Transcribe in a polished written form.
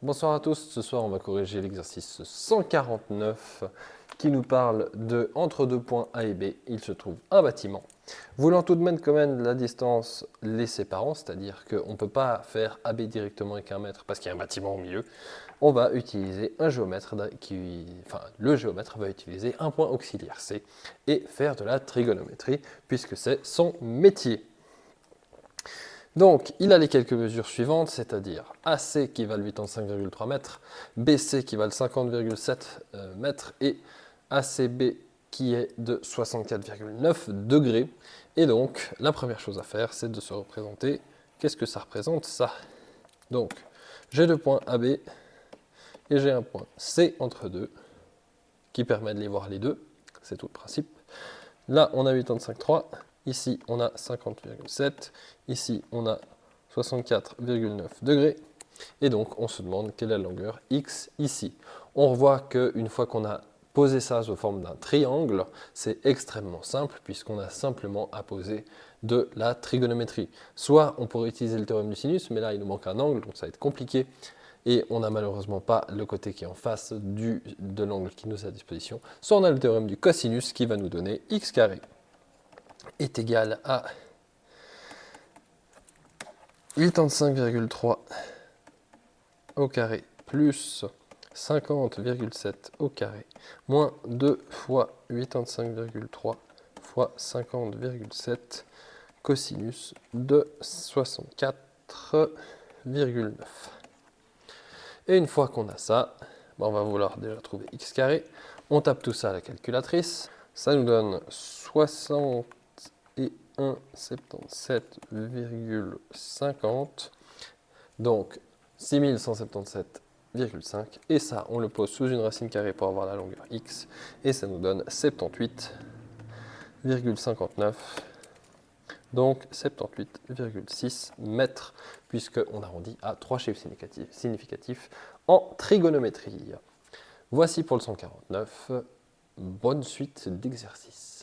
Bonsoir à tous, ce soir on va corriger l'exercice 149 qui nous parle de entre deux points A et B, il se trouve un bâtiment. Voulant tout de même quand même la distance les séparant, c'est-à-dire qu'on ne peut pas faire AB directement avec un mètre parce qu'il y a un bâtiment au milieu, on va utiliser un géomètre le géomètre va utiliser un point auxiliaire C et faire de la trigonométrie puisque c'est son métier. Donc, il a les quelques mesures suivantes, c'est-à-dire AC qui valent 85,3 mètres, BC qui valent 50,7 mètres et ACB qui est de 64,9 degrés. Et donc, la première chose à faire, c'est de se représenter. Qu'est-ce que ça représente, ça? Donc, j'ai deux points AB et j'ai un point C entre deux qui permet de les voir les deux. C'est tout le principe. Là, on a 85,3. Ici, on a 50,7. Ici, on a 64,9 degrés. Et donc, on se demande quelle est la longueur X ici. On revoit qu'une fois qu'on a posé ça sous forme d'un triangle, c'est extrêmement simple puisqu'on a simplement à poser de la trigonométrie. Soit on pourrait utiliser le théorème du sinus, mais là, il nous manque un angle, donc ça va être compliqué. Et on n'a malheureusement pas le côté qui est en face de l'angle qui nous est à disposition. Soit on a le théorème du cosinus qui va nous donner x carré est égal à 85,3 au carré plus 50,7 au carré moins 2 fois 85,3 fois 50,7 cosinus de 64,9. Et une fois qu'on a ça, on va vouloir déjà trouver x carré. On tape tout ça à la calculatrice. Ça nous donne 6177,50. Donc 6177,5. Et ça, on le pose sous une racine carrée pour avoir la longueur x. Et ça nous donne 78,59. Donc 78,6 mètres, puisqu'on arrondit à trois chiffres significatifs en trigonométrie. Voici pour le 149. Bonne suite d'exercices.